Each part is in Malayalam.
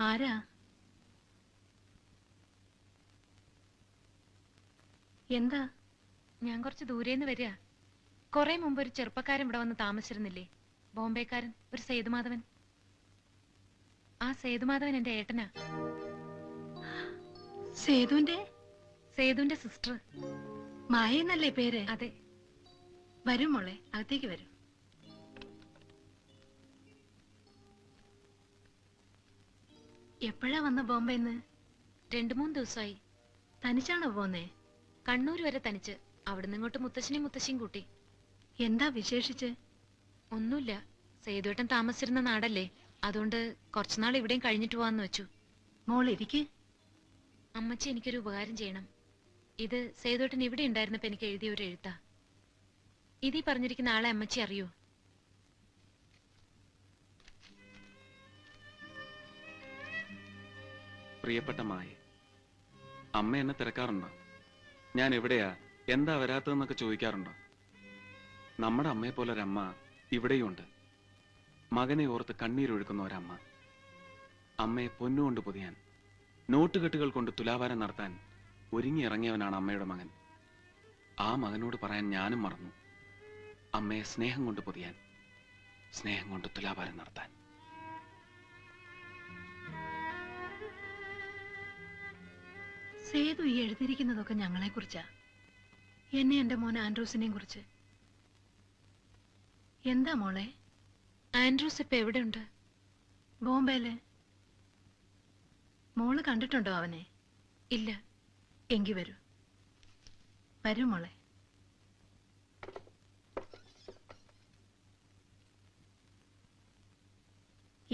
ആരാ? എന്താ? ഞാൻ കുറച്ച് ദൂരേന്ന് വരിക. കുറെ മുമ്പ് ഒരു ചെറുപ്പക്കാരൻ ഇവിടെ വന്ന് താമസിച്ചിരുന്നില്ലേ? ബോംബെക്കാരൻ, ഒരു സേതുമാധവൻ. ആ സേതുമാധവൻ എന്റെ ഏട്ടനാ. സേതുവിന്റെ സിസ്റ്റർ. മായെന്നല്ലേ പേര്? അതെ. വരും മോളെ, അകത്തേക്ക് വരും. എപ്പോഴാ വന്ന ബോംബെന്ന്? 2-3 ദിവസമായി. തനിച്ചാണോ പോന്നേ? കണ്ണൂർ വരെ തനിച്ച്. അവിടുന്ന് ഇങ്ങോട്ട് മുത്തശ്ശനെയും മുത്തശ്ശിയും കൂട്ടി. എന്താ വിശേഷിച്ച്? ഒന്നുമില്ല. സേതുവേട്ടൻ താമസിച്ചിരുന്ന നാടല്ലേ, അതുകൊണ്ട് കുറച്ചുനാൾ ഇവിടെയും കഴിഞ്ഞിട്ട് പോവാന്ന് വെച്ചു. മോൾ ഇരിക്ക്. അമ്മച്ചി എനിക്കൊരു ഉപകാരം ചെയ്യണം. ഇത് സേതുവേട്ടൻ ഇവിടെ ഉണ്ടായിരുന്നപ്പോ എനിക്ക് എഴുതിയ ഒരു എഴുത്താ. ഇതീ പറഞ്ഞിരിക്കുന്ന ആളെ അമ്മച്ചി അറിയോ? പ്രിയപ്പെട്ട മായ, അമ്മ എന്നെ തിരക്കാറുണ്ടോ? ഞാൻ എവിടെയാ, എന്താ വരാത്തതെന്നൊക്കെ ചോദിക്കാറുണ്ടോ? നമ്മുടെ അമ്മയെ പോലെ ഒരമ്മ ഇവിടെയുണ്ട്. മകനെ ഓർത്ത് കണ്ണീരൊഴുക്കുന്ന ഒരമ്മ. അമ്മയെ പൊന്നുകൊണ്ട് പൊതിയാൻ, നോട്ടുകെട്ടുകൾ കൊണ്ട് തുലാഭാരം നടത്താൻ ഒരുങ്ങിയിറങ്ങിയവനാണ് അമ്മയുടെ മകൻ. ആ മകനോട് പറയാൻ ഞാനും മറന്നു. അമ്മയെ സ്നേഹം കൊണ്ട് പൊതിയാൻ, സ്നേഹം കൊണ്ട് തുലാഭാരം നടത്താൻ. സേതു ഈ എഴുതിയിരിക്കുന്നതൊക്കെ ഞങ്ങളെ കുറിച്ചാ, എന്നെ എന്റെ മോൻ ആൻഡ്രൂസിനെയും കുറിച്ച്. എന്താ മോളെ? ആൻഡ്രൂസ് ഇപ്പൊ എവിടെയുണ്ട്? ബോംബെയില്. മോള് കണ്ടിട്ടുണ്ടോ അവനെ? ഇല്ല. എങ്കി വരൂ. വരൂ മോളെ.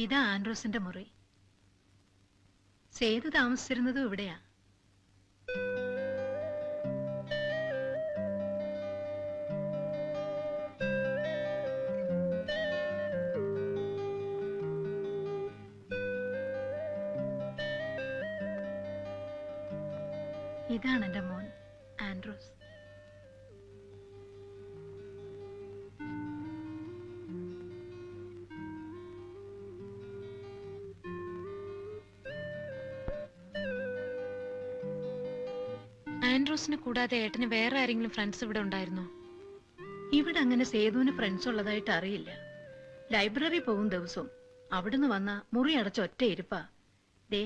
ഇതാ ആൻഡ്രൂസിന്റെ മുറി. സേതു താമസിച്ചിരുന്നതും ഇവിടെയാ. ഇതാണ് എന്റെ മോൻ ആൻഡ്രൂസ്. ആൻഡ്രൂസിനെ കൂടാതെ ഏട്ടന് വേറെ ആരെങ്കിലും ഫ്രണ്ട്സ് ഇവിടെ ഉണ്ടായിരുന്നോ? ഇവിടെ അങ്ങനെ സേതുവിന് ഫ്രണ്ട്സ് ഉള്ളതായിട്ട് അറിയില്ല. ലൈബ്രറി പോകും ദിവസവും. അവിടുന്ന് വന്ന മുറി അടച്ച ഒറ്റ ഇരിപ്പാ. ദേ,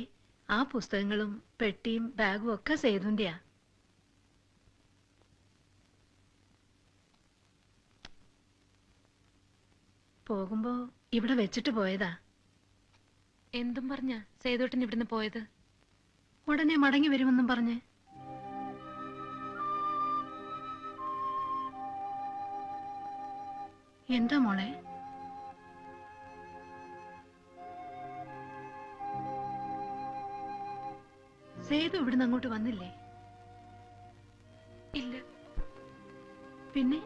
ആ പുസ്തകങ്ങളും പെട്ടിയും ബാഗും ഒക്കെ സേതുവിന്റെയാ. പോകുമ്പോ ഇവിടെ വെച്ചിട്ട് പോയതാ. എന്തും പറഞ്ഞ സേതുവേട്ടൻ ഇവിടുന്ന് പോയത്? ഉടനെ മടങ്ങി വരുമെന്നും പറഞ്ഞ്. എന്താ മോളെ? സേതു ഇവിടുന്ന് അങ്ങോട്ട് വന്നില്ലേ? ഇല്ല. പിന്നെ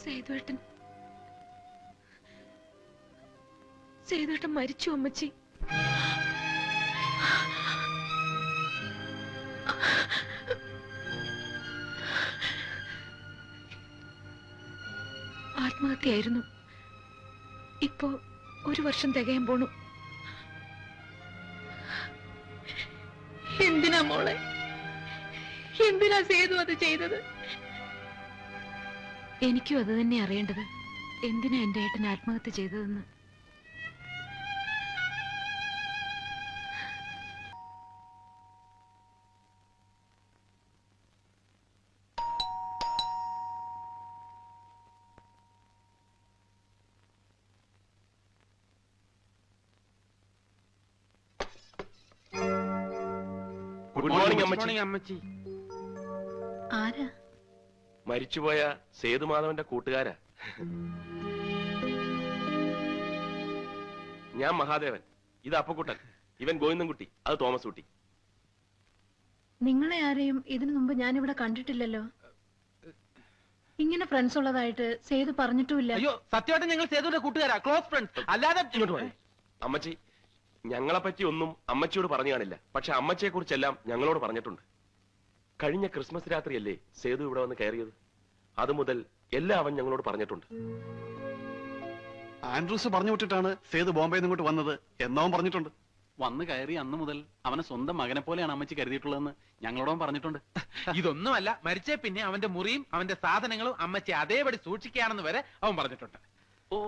സേതുവേട്ടൻ മരിച്ചു അമ്മച്ചി. ആത്മഹത്യയായിരുന്നു. ഇപ്പോ 1 വർഷം തികയാൻ പോണു. എന്തിനാ മോളെ, എന്തിനാ സേതു അത് ചെയ്തത്? എനിക്കും അത് തന്നെ അറിയേണ്ടത്. എന്തിനാ എന്റെ ഏട്ടൻ ആത്മഹത്യ ചെയ്തതെന്ന്. ഗുഡ് മോർണിംഗ് അമ്മച്ചി. ആരാ? മരിച്ചുപോയ സേതുമാധവന്റെ കൂട്ടുകാരാ. ഞാൻ മഹാദേവൻ, ഇത് അപ്പക്കുട്ടൻ, ഇവൻ ഗോവിന്ദൻകുട്ടി, അത് തോമസ് കുട്ടി. നിങ്ങളെ ആരെയും ഇതിനു മുമ്പ് ഞാനിവിടെ കണ്ടിട്ടില്ലല്ലോ. ഇങ്ങനെ ഫ്രണ്ട്സ് ഉള്ളതായിട്ട് സേതു പറഞ്ഞിട്ടുമില്ല. അയ്യോ, സത്യമായിട്ട് ഞങ്ങൾ സേതുവിന്റെ കൂട്ടുകാരാ, ക്ലോസ് ഫ്രണ്ട്സ്. അല്ലാതെ അമ്മച്ചി, ഞങ്ങളെ പറ്റി ഒന്നും അമ്മച്ചിയോട് പറഞ്ഞു കാണില്ല. പക്ഷെ അമ്മച്ചിയെ കുറിച്ചെല്ലാം ഞങ്ങളോട് പറഞ്ഞിട്ടുണ്ട്. കഴിഞ്ഞ ക്രിസ്മസ് രാത്രിയല്ലേ സേതു ഇവിടെ വന്ന് കയറിയത്? അതുമുതൽ എല്ലാം അവൻ ഞങ്ങളോട് പറഞ്ഞിട്ടുണ്ട്. ആൻഡ്രൂസ് പറഞ്ഞു വിട്ടിട്ടാണ് സേതു ബോംബെയിൽ നിന്ന് ഇങ്ങോട്ട് വന്നത് എന്നവൻ പറഞ്ഞിട്ടുണ്ട്. വന്ന് കയറി അന്ന് മുതൽ അവനെ സ്വന്തം മകനെ പോലെയാണ് അമ്മച്ചി കരുതിയിട്ടുള്ളതെന്ന് ഞങ്ങളോടൊപ്പം പറഞ്ഞിട്ടുണ്ട്. ഇതൊന്നുമല്ല, മരിച്ചേ പിന്നെ അവന്റെ മുറിയും അവന്റെ സാധനങ്ങളും അമ്മച്ചി അതേപടി സൂക്ഷിക്കുകയാണെന്ന് വരെ അവൻ പറഞ്ഞിട്ടുണ്ട്. ഓ,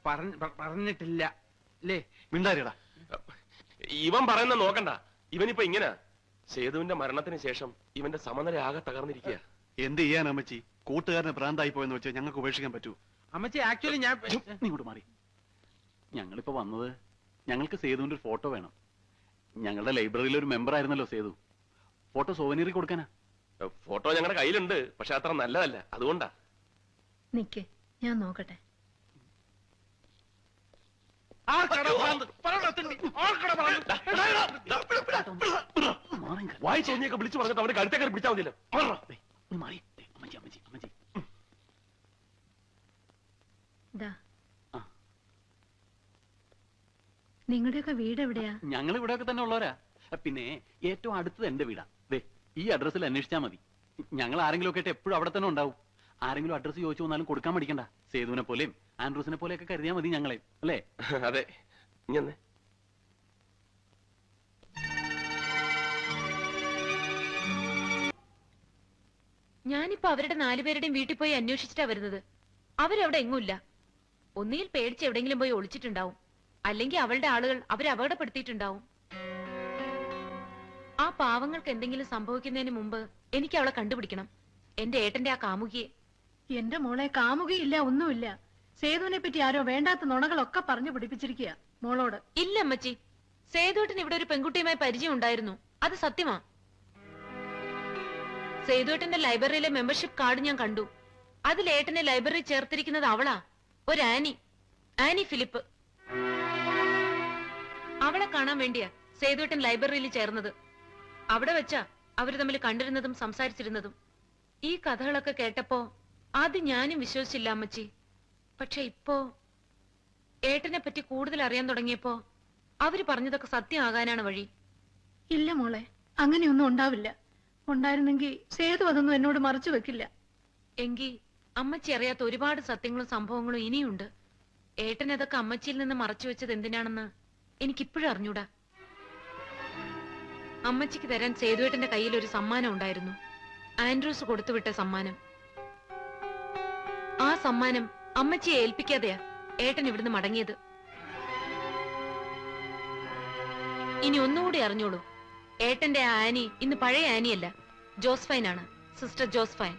പറഞ്ഞിട്ടില്ല അല്ലേ? മിണ്ടാരിടാ. ഇവൻ പറയുന്ന നോക്കണ്ട. ഇവനിപ്പോ ഇങ്ങനെ സേതുവിന്റെ മരണത്തിന് ശേഷം ഇവന്റെ സമനില ആകെ തകർന്നിരിക്കുക. എന്ത് ചെയ്യാൻ അമ്മച്ചി? കൂട്ടുകാരനെ ഭ്രാന്തായി പോയെന്ന് വെച്ച് ഞങ്ങൾക്ക് ഉപേക്ഷിക്കാൻ പറ്റൂ? അമ്മച്ചി ആക്ച്വലി ഞാൻ നീ ഇങ്ങോട്ട് മാറി. ഞങ്ങളിപ്പോ വന്നത് ഞങ്ങൾക്ക് സേതുവിന്റെ ഒരു ഫോട്ടോ വേണം. ഞങ്ങളുടെ ലൈബ്രറിയിലെ ഒരു മെമ്പർ ആയിരുന്നല്ലോ സേതു. ഫോട്ടോ സോവനീറി കൊടുക്കാനാ. ഫോട്ടോ ഞങ്ങളുടെ കയ്യിലുണ്ട്, പക്ഷെ അത്ര നല്ലതല്ല, അതുകൊണ്ടാ. നിക്ക്, ഞാൻ നോക്കട്ടെ. വായി തോന്നിയൊക്കെ വിളിച്ചു പറഞ്ഞിട്ട് അവന്റെ കഴുത്തേക്കാർ പിടിച്ചാൽ മതിയല്ലോ. നിങ്ങളുടെയൊക്കെ വീട് എവിടെയാ? ഞങ്ങൾ ഇവിടെയൊക്കെ തന്നെ ഉള്ളവരാ. പിന്നെ ഏറ്റവും അടുത്തത് എന്റെ വീടാ. ദേ ഈ അഡ്രസ്സിൽ അന്വേഷിച്ചാൽ മതി. ഞങ്ങൾ ആരെങ്കിലും ഒക്കെ എപ്പോഴും അവിടെ തന്നെ ഉണ്ടാവും. ആരെങ്കിലും അഡ്രസ്സ് ചോദിച്ചു വന്നാലും കൊടുക്കാൻ മടിക്കണ്ട. സേതുവിനെ പോലെയും ആൻഡ്രൂസിനെ പോലെയൊക്കെ കരുതിയാൽ മതി ഞങ്ങളെ, അല്ലേ? അതെ. ഇങ്ങനെ ഞാനിപ്പോ അവരുടെ 4 പേരുടെയും വീട്ടിൽ പോയി അന്വേഷിച്ചിട്ടാ വരുന്നത്. അവരവിടെ എങ്ങുമില്ല. ഒന്നുകിൽ പേടിച്ച് എവിടെയെങ്കിലും പോയി ഒളിച്ചിട്ടുണ്ടാവും, അല്ലെങ്കിൽ അവളുടെ ആളുകൾ അവരെ അപകടപ്പെടുത്തിയിട്ടുണ്ടാവും. ആ പാവങ്ങൾക്ക് എന്തെങ്കിലും സംഭവിക്കുന്നതിന് മുമ്പ് എനിക്ക് അവളെ കണ്ടുപിടിക്കണം. എന്റെ ഏട്ടന്റെ ആ കാമുകിയെ. എന്റെ മോളെ കാമുകയില്ല, ഒന്നുമില്ല. സേതുവിനെ പറ്റി ആരോ വേണ്ടാത്ത നുണകളൊക്കെ പറഞ്ഞു പിടിപ്പിച്ചിരിക്കുക മോളോട്. ഇല്ല അമ്മച്ചി, സേതുവേട്ടൻ ഇവിടെ ഒരു പെൺകുട്ടിയുമായി പരിചയം ഉണ്ടായിരുന്നു. അത് സത്യമാ. സേതുവേട്ടന്റെ ലൈബ്രറിയിലെ മെമ്പർഷിപ്പ് കാർഡ് ഞാൻ കണ്ടു. അതിൽ ഏട്ടനെ ലൈബ്രറി ചേർത്തിരിക്കുന്നത് അവളാ, ഒരു ആനി ഫിലിപ്പ്. അവളെ കാണാൻ വേണ്ടിയാ സേതുവേട്ടൻ ലൈബ്രറിയിൽ ചേർന്നത്. അവിടെ വെച്ചാ അവര് തമ്മിൽ കണ്ടിരുന്നതും സംസാരിച്ചിരുന്നതും. ഈ കഥകളൊക്കെ കേട്ടപ്പോ ആദ്യം ഞാനും വിശ്വസിച്ചില്ല അമ്മച്ചി. പക്ഷെ ഇപ്പോ ഏട്ടനെ പറ്റി കൂടുതൽ അറിയാൻ തുടങ്ങിയപ്പോ അവര് പറഞ്ഞതൊക്കെ സത്യമാകാനാണ് വഴി. ഇല്ല മോളെ, അങ്ങനെയൊന്നും ഉണ്ടാവില്ല. ഉണ്ടായിരുന്നെങ്കിൽ സേതു അതൊന്നും എന്നോട് മറച്ചു വെക്കില്ല. എങ്കി അമ്മച്ചി അറിയാത്ത ഒരുപാട് സത്യങ്ങളും സംഭവങ്ങളും ഇനിയുണ്ട്. ഏട്ടൻ അതൊക്കെ അമ്മച്ചിയിൽ നിന്ന് മറച്ചു വെച്ചത് എന്തിനാണെന്ന് എനിക്കിപ്പോഴും അറിഞ്ഞൂടാ. അമ്മച്ചിക്ക് തരാൻ സേതുവേട്ടന്റെ കയ്യിൽ ഒരു സമ്മാനം ഉണ്ടായിരുന്നു. ആൻഡ്രൂസ് കൊടുത്തുവിട്ട സമ്മാനം. ആ സമ്മാനം അമ്മച്ചിയെ ഏൽപ്പിക്കാതെയാ ഏട്ടൻ ഇവിടുന്ന് മടങ്ങിയത്. ഇനി ഒന്നുകൂടി അറിഞ്ഞോളൂ, ഏട്ടന്റെ ആ ആനി ഇന്ന് പഴയ ആനിയല്ല, ജോസ്ഫൈൻ ആണ്. Sister Josephine.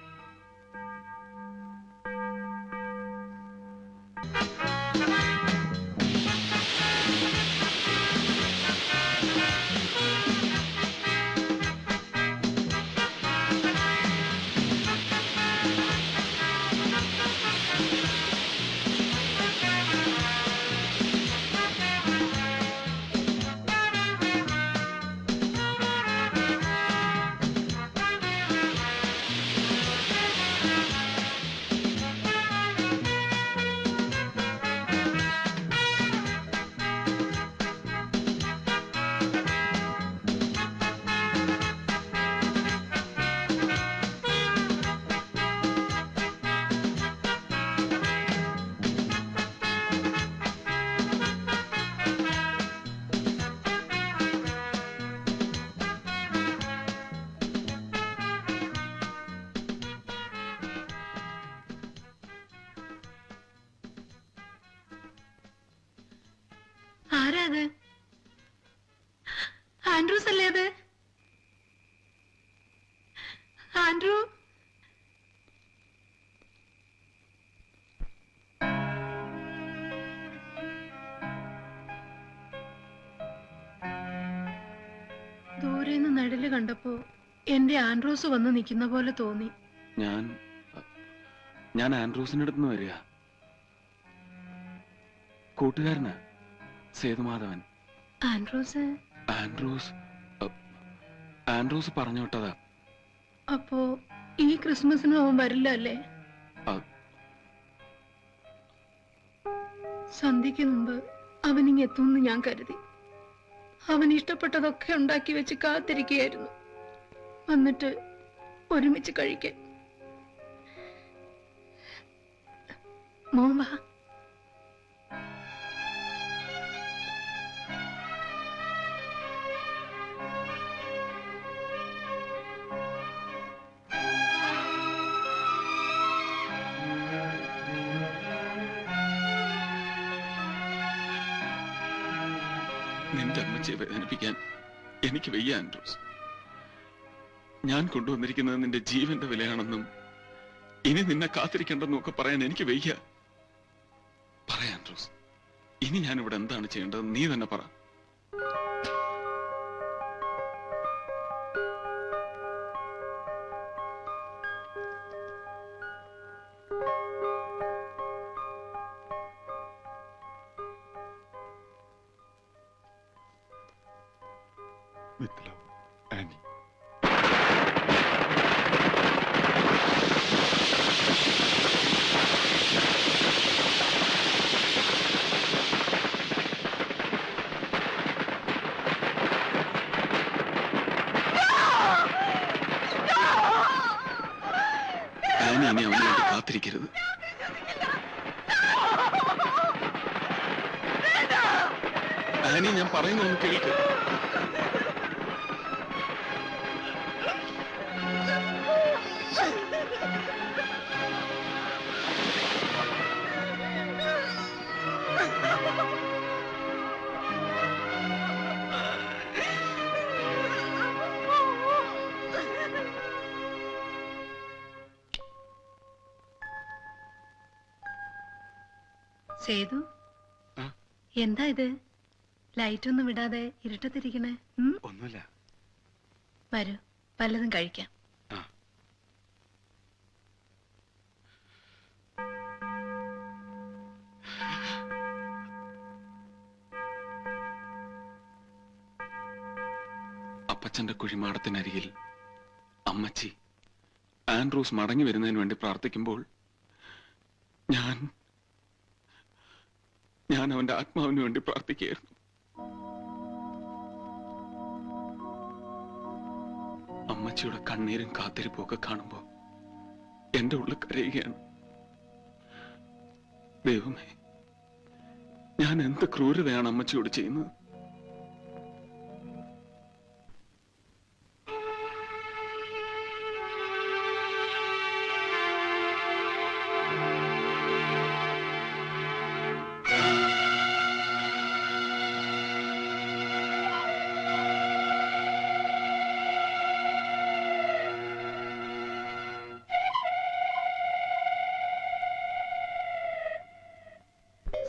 ആരാ അത്? ആൻഡ്രൂസ് അല്ലേ അത്? ആൻഡ്രൂ, ദൂരെന്ന് നടില് കണ്ടപ്പോ എന്റെ ആൻഡ്രൂസ് വന്ന് നിൽക്കുന്ന പോലെ തോന്നി. ഞാൻ ആൻഡ്രൂസിന്റെ അടുത്തുനിന്ന് വരിക. കൂട്ടുകാരനാ സേതുമാധവൻ. ആൻഡ്രൂസ് ആൻഡ്രൂസ് പറഞ്ഞു വിട്ടതാ. അപ്പോ ഈ ക്രിസ്മസിന് അവൻ വരില്ല അല്ലേ? സന്ധ്യക്ക് മുമ്പ് അവനിങ് എത്തുമെന്ന് ഞാൻ കരുതി. അവൻ ഇഷ്ടപ്പെട്ടതൊക്കെ ഉണ്ടാക്കി വെച്ച് കാത്തിരിക്കുകയായിരുന്നു, വന്നിട്ട് ഒരുമിച്ച് കഴിക്കാൻ. മോൻ വാ. നിന്റെ അമ്മച്ചിയെ വേദനിപ്പിക്കാൻ എനിക്ക് വയ്യ ആൻഡ്രൂസ്. ഞാൻ കൊണ്ടുവന്നിരിക്കുന്നത് നിന്റെ ജീവന്റെ വിലയാണെന്നും ഇനി നിന്നെ കാത്തിരിക്കണ്ടെന്നും ഒക്കെ പറയാൻ എനിക്ക് വയ്യ. പറയാ ആൻഡ്രൂസ്, ഇനി ഞാൻ ഇവിടെ എന്താണ് ചെയ്യേണ്ടത് നീ തന്നെ പറ. With love, Annie. ആനി ഇനി അവന് വേണ്ടി കാത്തിരിക്കരുത്. ആനി, ഞാൻ പറയുന്നൊന്ന് കേൾക്ക്. സേതു, എന്താ ഇത്? ലൈറ്റ് ഒന്നും വിടാതെ ഇരുട്ടത്തിരിക്കണേ? ഒന്നുമില്ല. വരൂ, വല്ലതും കഴിക്കാം. അപ്പച്ചന്റെ കുഴിമാടത്തിനരികിൽ അമ്മച്ചി ആൻഡ്രൂസ് മടങ്ങി വരുന്നതിന് വേണ്ടി പ്രാർത്ഥിക്കുമ്പോൾ ഞാൻ അവന്റെ ആത്മാവിന് വേണ്ടി പ്രാർത്ഥിക്കുകയായിരുന്നു. അമ്മച്ചിയുടെ കണ്ണീരും കാത്തിരിപ്പും ഒക്കെ കാണുമ്പോ എന്റെ ഉള്ളിൽ കരയുകയാണ്. ദൈവമേ, ഞാൻ എന്ത് ക്രൂരതയാണ് അമ്മച്ചിയോട് ചെയ്യുന്നത്.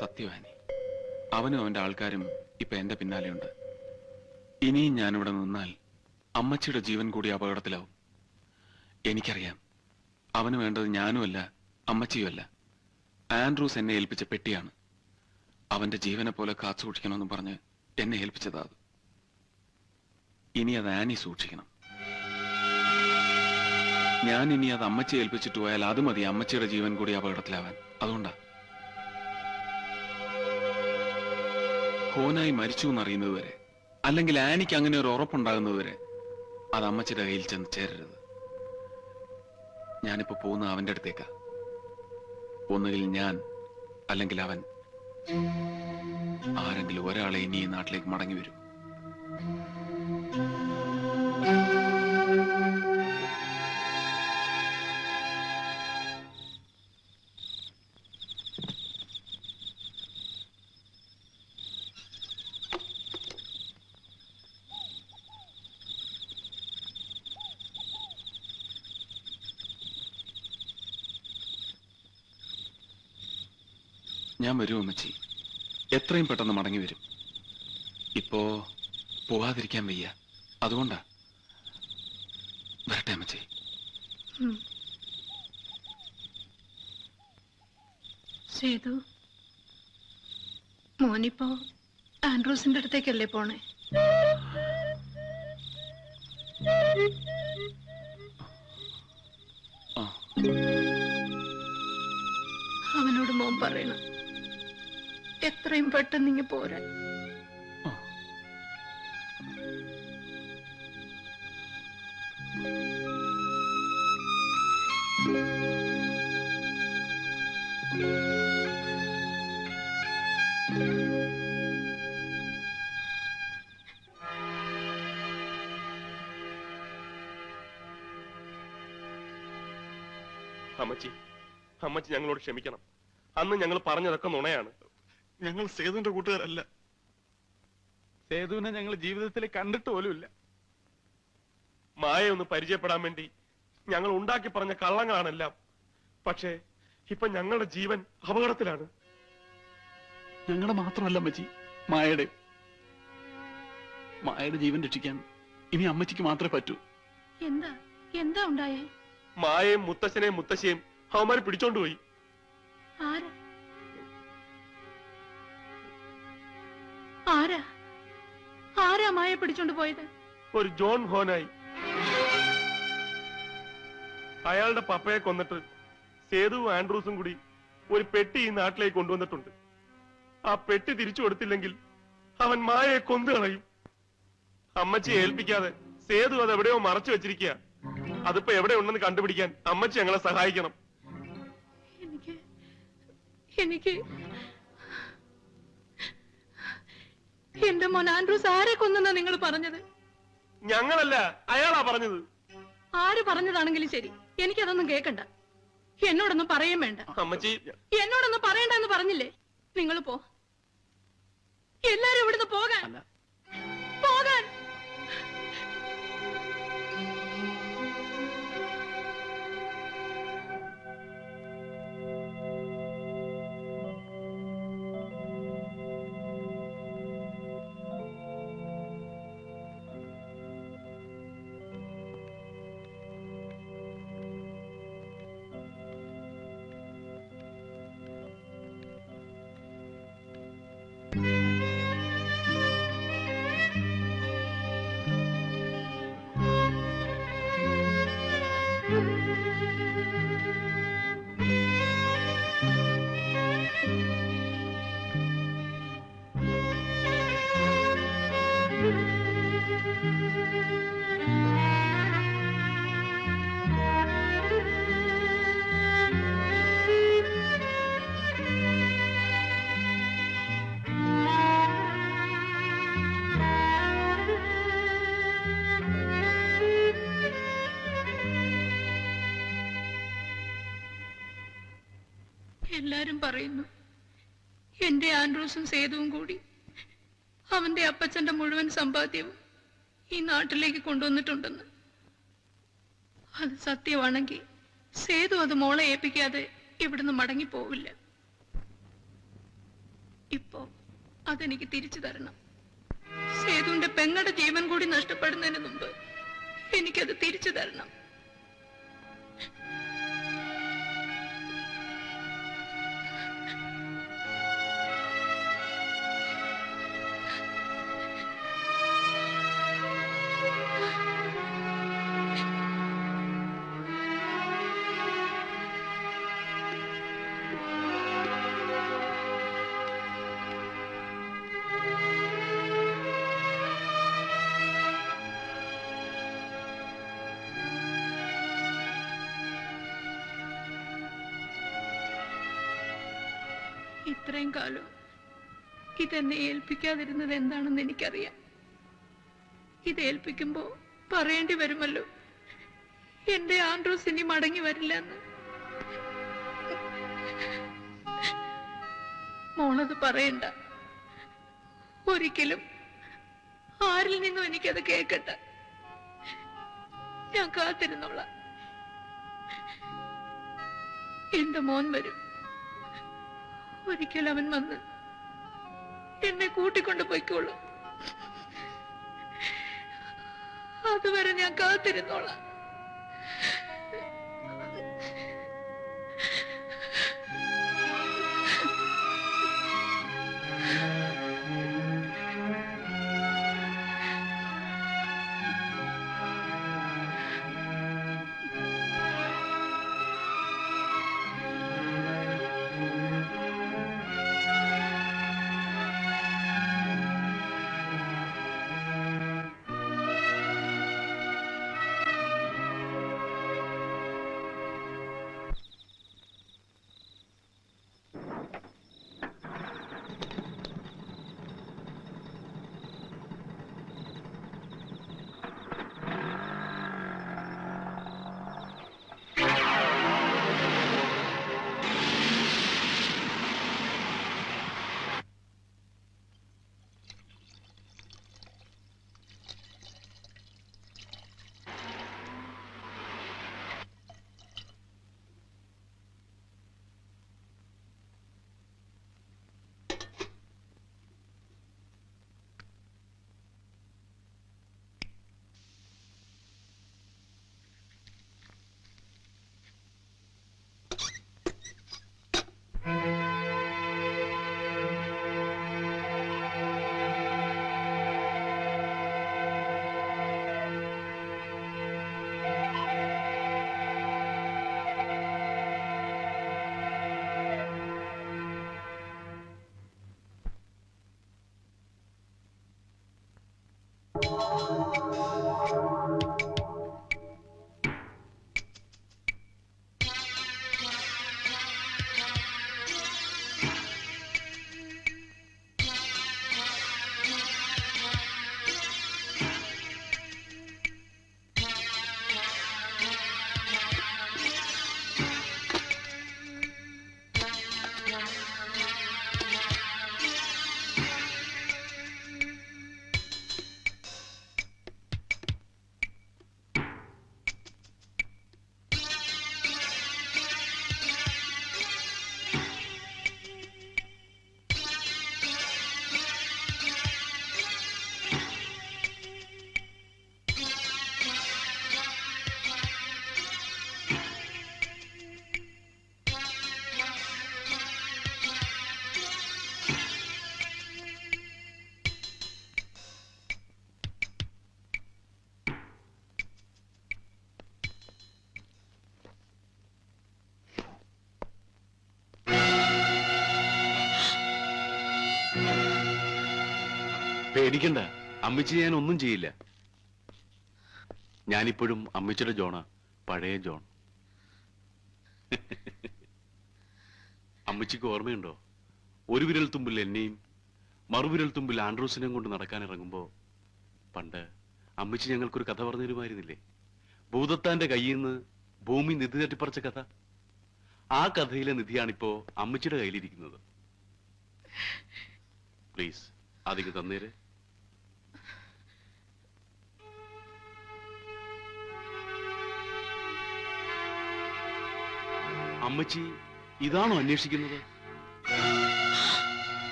സത്യവാനി, അവനും അവന്റെ ആൾക്കാരും ഇപ്പൊ എന്റെ പിന്നാലെയുണ്ട്. ഇനിയും ഞാനിവിടെ നിന്നാൽ അമ്മച്ചിയുടെ ജീവൻ കൂടി അപകടത്തിലാവും. എനിക്കറിയാം, അവന് വേണ്ടത് ഞാനുമല്ല അമ്മച്ചിയുമല്ല, ആൻഡ്രൂസ് എന്നെ ഏൽപ്പിച്ച പെട്ടിയാണ്. അവന്റെ ജീവനെ പോലെ കാത്തു സൂക്ഷിക്കണമെന്ന് പറഞ്ഞ് എന്നെ ഏൽപ്പിച്ചതാ അത്. ഇനി അത് ആനി സൂക്ഷിക്കണം. ഞാൻ ഇനി അത് അമ്മച്ചി ഏൽപ്പിച്ചിട്ട് പോയാൽ അത് മതി അമ്മച്ചിയുടെ ജീവൻ കൂടി അപകടത്തിലാവാൻ. അതുകൊണ്ടാ ഹോനായി മരിച്ചു എന്നറിയുന്നത് വരെ, അല്ലെങ്കിൽ ആനിക്ക് അങ്ങനെ ഒരു ഉറപ്പുണ്ടാകുന്നത് വരെ അത് അമ്മച്ചിയുടെ കയ്യിൽ ചെന്ന് ചേരരുത്. ഞാനിപ്പോ പോകുന്ന അവന്റെ അടുത്തേക്കാ. ഒന്നുകിൽ ഞാൻ, അല്ലെങ്കിൽ അവൻ, ആരെങ്കിലും ഒരാളെ ഇനി ഈ നാട്ടിലേക്ക് മടങ്ങി വരും. ഞാൻ വരും അമ്മച്ചി, എത്രയും പെട്ടെന്ന് മടങ്ങി വരും. ഇപ്പോ പോവാതിരിക്കാൻ വയ്യ, അതുകൊണ്ടാ. വരട്ടെ അമ്മച്ചി. സേതു, മോനിപ്പോ ആൻഡ്രൂസിന്റെ അടുത്തേക്കല്ലേ പോണേ? അവനോട് മോൻ പറയണം എത്രയും പെട്ടെന്ന് ഇങ്ങ് പോരാൻ. ആ അമ്മച്ചി അമ്മച്ചി ഞങ്ങളോട് ക്ഷമിക്കണം. അന്ന് ഞങ്ങൾ പറഞ്ഞതൊക്കെ നുണയാണ്. ഞങ്ങൾ സേതുവിന്റെ കൂട്ടുകാരല്ല. സേതുവിനെ ഞങ്ങൾ ജീവിതത്തിൽ കണ്ടിട്ട് പോലുമില്ല. മായയെ ഒന്ന് പരിചയപ്പെടാൻ വേണ്ടി ഞങ്ങൾ ഉണ്ടാക്കി പറഞ്ഞ കള്ളങ്ങളാണെല്ലാം. പക്ഷേ ഇപ്പൊ ഞങ്ങളുടെ ജീവൻ അപകടത്തിലാണ്. ഞങ്ങളുടെ മാത്രമല്ല അമ്മച്ചി, മായയുടെ ജീവൻ രക്ഷിക്കാൻ ഇനി അമ്മച്ചിക്ക് മാത്രമേ പറ്റൂ. എന്താ എന്താ ഉണ്ടായേ? മായയും മുത്തശ്ശനെയും മുത്തശ്ശിയും അവന്മാര് പിടിച്ചോണ്ടുപോയി. ആരാ ആരാ ആരാ മായ പിടിച്ചോണ്ട് പോയത്? ഒരു ജോൺ ഹോനായി. അയാളുടെ പപ്പയെ കൊന്നിട്ട് സേതുവും ആൻഡ്രൂസും കൂടി ഒരു പെട്ടി ഈ നാട്ടിലേക്ക് കൊണ്ടുവന്നിട്ടുണ്ട്. ആ പെട്ടി തിരിച്ചു കൊടുത്തില്ലെങ്കിൽ അവൻ മായയെ കൊന്നു കളയും. അമ്മച്ചിയെ ഏൽപ്പിക്കാതെ സേതു അത് എവിടെയോ മറച്ചു വെച്ചിരിക്കുക. അതിപ്പോ എവിടെ ഉണ്ടെന്ന് കണ്ടുപിടിക്കാൻ അമ്മച്ചി ഞങ്ങളെ സഹായിക്കണം. എനിക്ക് എനിക്ക് എന്റെ മോൻ ആൻഡ്രൂസ് ആരെ കൊന്നെന്നാ നിങ്ങൾ പറഞ്ഞത്? ഞങ്ങളല്ല, അയാളാ പറഞ്ഞത്. ആര് പറഞ്ഞതാണെങ്കിലും ശരി, എനിക്കതൊന്നും കേക്കണ്ട. എന്നോടൊന്നും പറയാൻ വേണ്ട. അമ്മച്ചി എന്നോടൊന്നും പറയണ്ടെന്ന് പറഞ്ഞില്ലേ? നിങ്ങൾ പോ, എല്ലാരും ഇവിടുന്ന് പോകാൻ പോകാൻ. എല്ലാരും പറയുന്നു എന്റെ ആൻഡ്രൂസും സേതുവും കൂടി അവന്റെ അപ്പച്ചന്റെ മുഴുവൻ സമ്പാദ്യവും ഈ നാട്ടിലേക്ക് കൊണ്ടുവന്നിട്ടുണ്ടെന്ന്. അത് സത്യമാണെങ്കിൽ സേതു അത് മോളെ ഏൽപ്പിക്കാതെ ഇവിടുന്ന് മടങ്ങിപ്പോവില്ല. ഇപ്പോ അതെനിക്ക് തിരിച്ചു തരണം. സേതുവിന്റെ പെങ്ങളുടെ ജീവൻ കൂടി നഷ്ടപ്പെടുന്നതിന് മുമ്പ് എനിക്കത് തിരിച്ചു തരണം. ഇത്രയും കാലം ഇതെന്നെ ഏൽപ്പിക്കാതിരുന്നത് എന്താണെന്ന് എനിക്കറിയാം. ഇത് ഏൽപ്പിക്കുമ്പോ പറയേണ്ടി വരുമല്ലോ എന്റെ ആൻഡ്രൂസ് ഇനി മടങ്ങി വരില്ല എന്ന്. മോളത് പറയണ്ട, ഒരിക്കലും ആരിൽ നിന്നും എനിക്കത് കേൾക്കണ്ട. ഞാൻ കാത്തിരുന്നോളാം. എന്റെ മോൻ വരും. ഒരിക്കൽ അവൻ വന്ന് എന്നെ കൂട്ടിക്കൊണ്ട് പോയിക്കോളൂ. അതുവരെ ഞാൻ കാത്തിരുന്നോളാം. പേടിക്കണ്ട, അമ്മച്ചി ഞാൻ ഒന്നും ചെയ്യില്ല. ഞാനിപ്പോഴും അമ്മച്ചിയുടെ ജോണാ, പഴയ ജോൺ. അമ്മച്ചിക്ക് ഓർമ്മയുണ്ടോ, ഒരു വിരൽ തുമ്പിൽ എന്നെയും മറുവിരൽ തുമ്പിൽ ആൻഡ്രൂസിനെയും കൊണ്ട് നടക്കാൻ ഇറങ്ങുമ്പോ പണ്ട് അമ്മച്ചി ഞങ്ങൾക്കൊരു കഥ പറഞ്ഞു തരുമായിരുന്നില്ലേ? ഭൂതത്താന്റെ കയ്യിൽ നിന്ന് ഭൂമി നിധി തട്ടിപ്പറിച്ച കഥ. ആ കഥയിലെ നിധിയാണിപ്പോ അമ്മച്ചിയുടെ കയ്യിലിരിക്കുന്നത്. പ്ലീസ് അതിക്ക് തന്നേര്. അമ്മച്ചി ഇതാണോ അന്വേഷിക്കുന്നത്?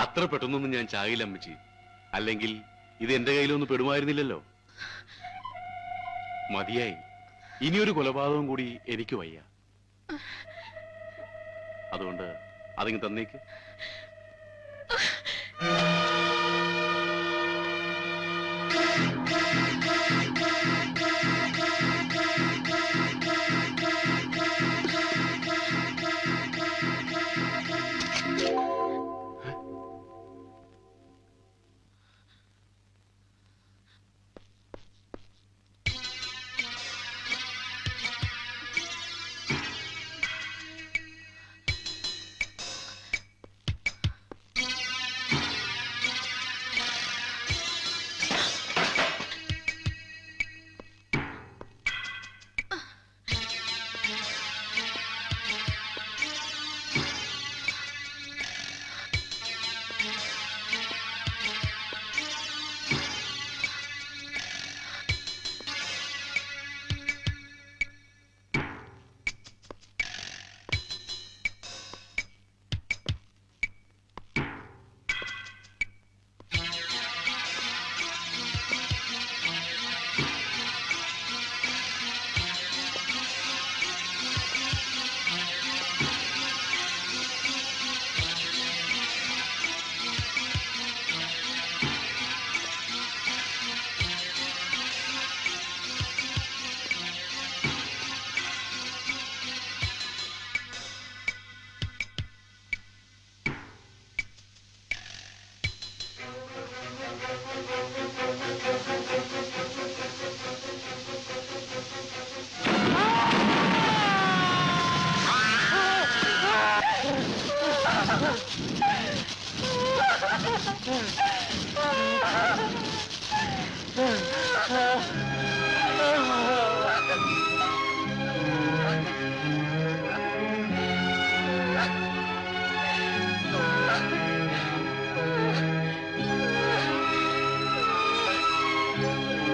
അത്ര പെട്ടെന്നൊന്നും ഞാൻ ചാകില്ല അമ്മച്ചി. അല്ലെങ്കിൽ ഇത് എന്റെ കയ്യിലൊന്നും പെടുമായിരുന്നില്ലല്ലോ. മതിയായി, ഇനിയൊരു കൊലപാതകം കൂടി എനിക്ക് വയ്യ. അതുകൊണ്ട് അതിങ്ങ് തന്നേക്ക്.